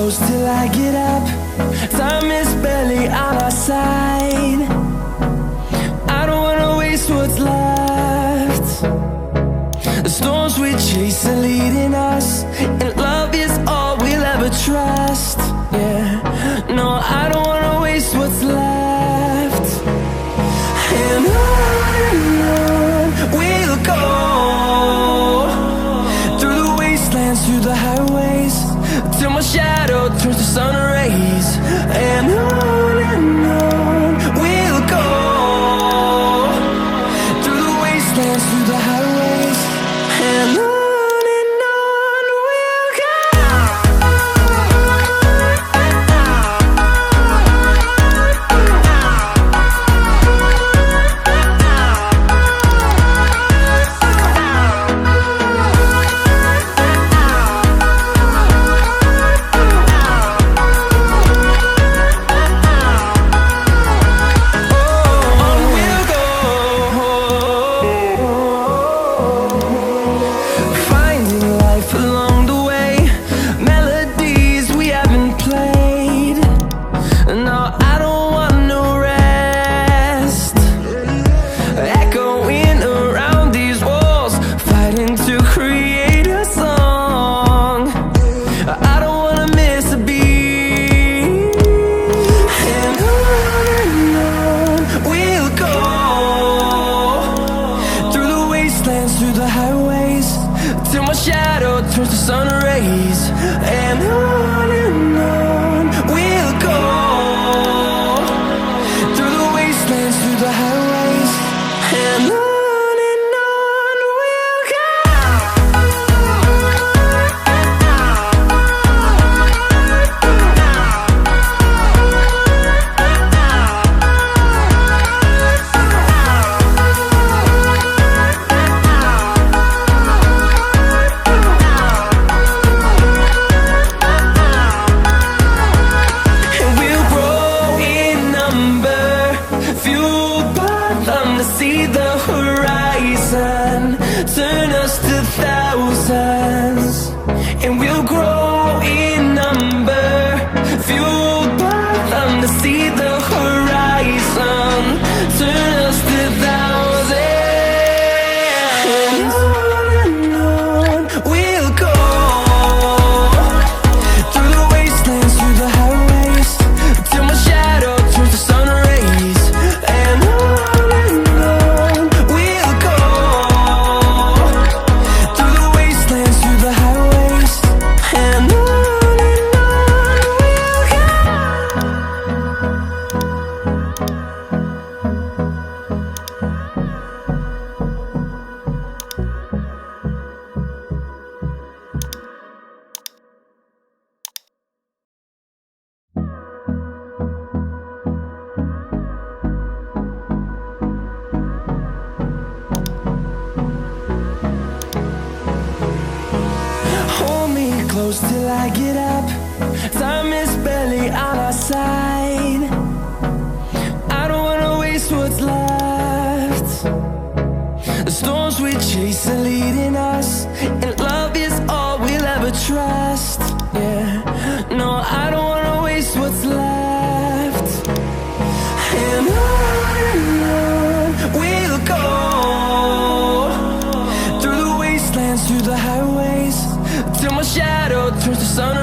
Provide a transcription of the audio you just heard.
close till I get up. Time is barely on our side. I don't wanna waste what's left. The storms we chase are leading us, and love is all we'll ever trust. Yeah, no, I don't wanna waste what's left. And on we'll go, through the wastelands, through the highways, till my shadow turns to sun rays. And on we'll go, through the wastelands, through the highways, and on we'll go. To create a song, I don't wanna miss a beat. And on we'll go, through the wastelands, through the highways, till my shadow turns to sun rays. And on we'll go, through the wastelands, through the highways, and on. See the horizon, turn us to thousands, and we'll grow in number, fueled by them to see the horizon, turn us to thousands. And on we'll go, through the wastelands, through the highways, till my shadow turns to sun rays. And close till I get up. Time is barely on our side. I don't wanna waste what's left. The storms we chase are leading us, and love is all we'll ever trust. Yeah, no, I don't wanna waste what's left. And on we'll go, through the wastelands, through the highways, till my shadow turns to sun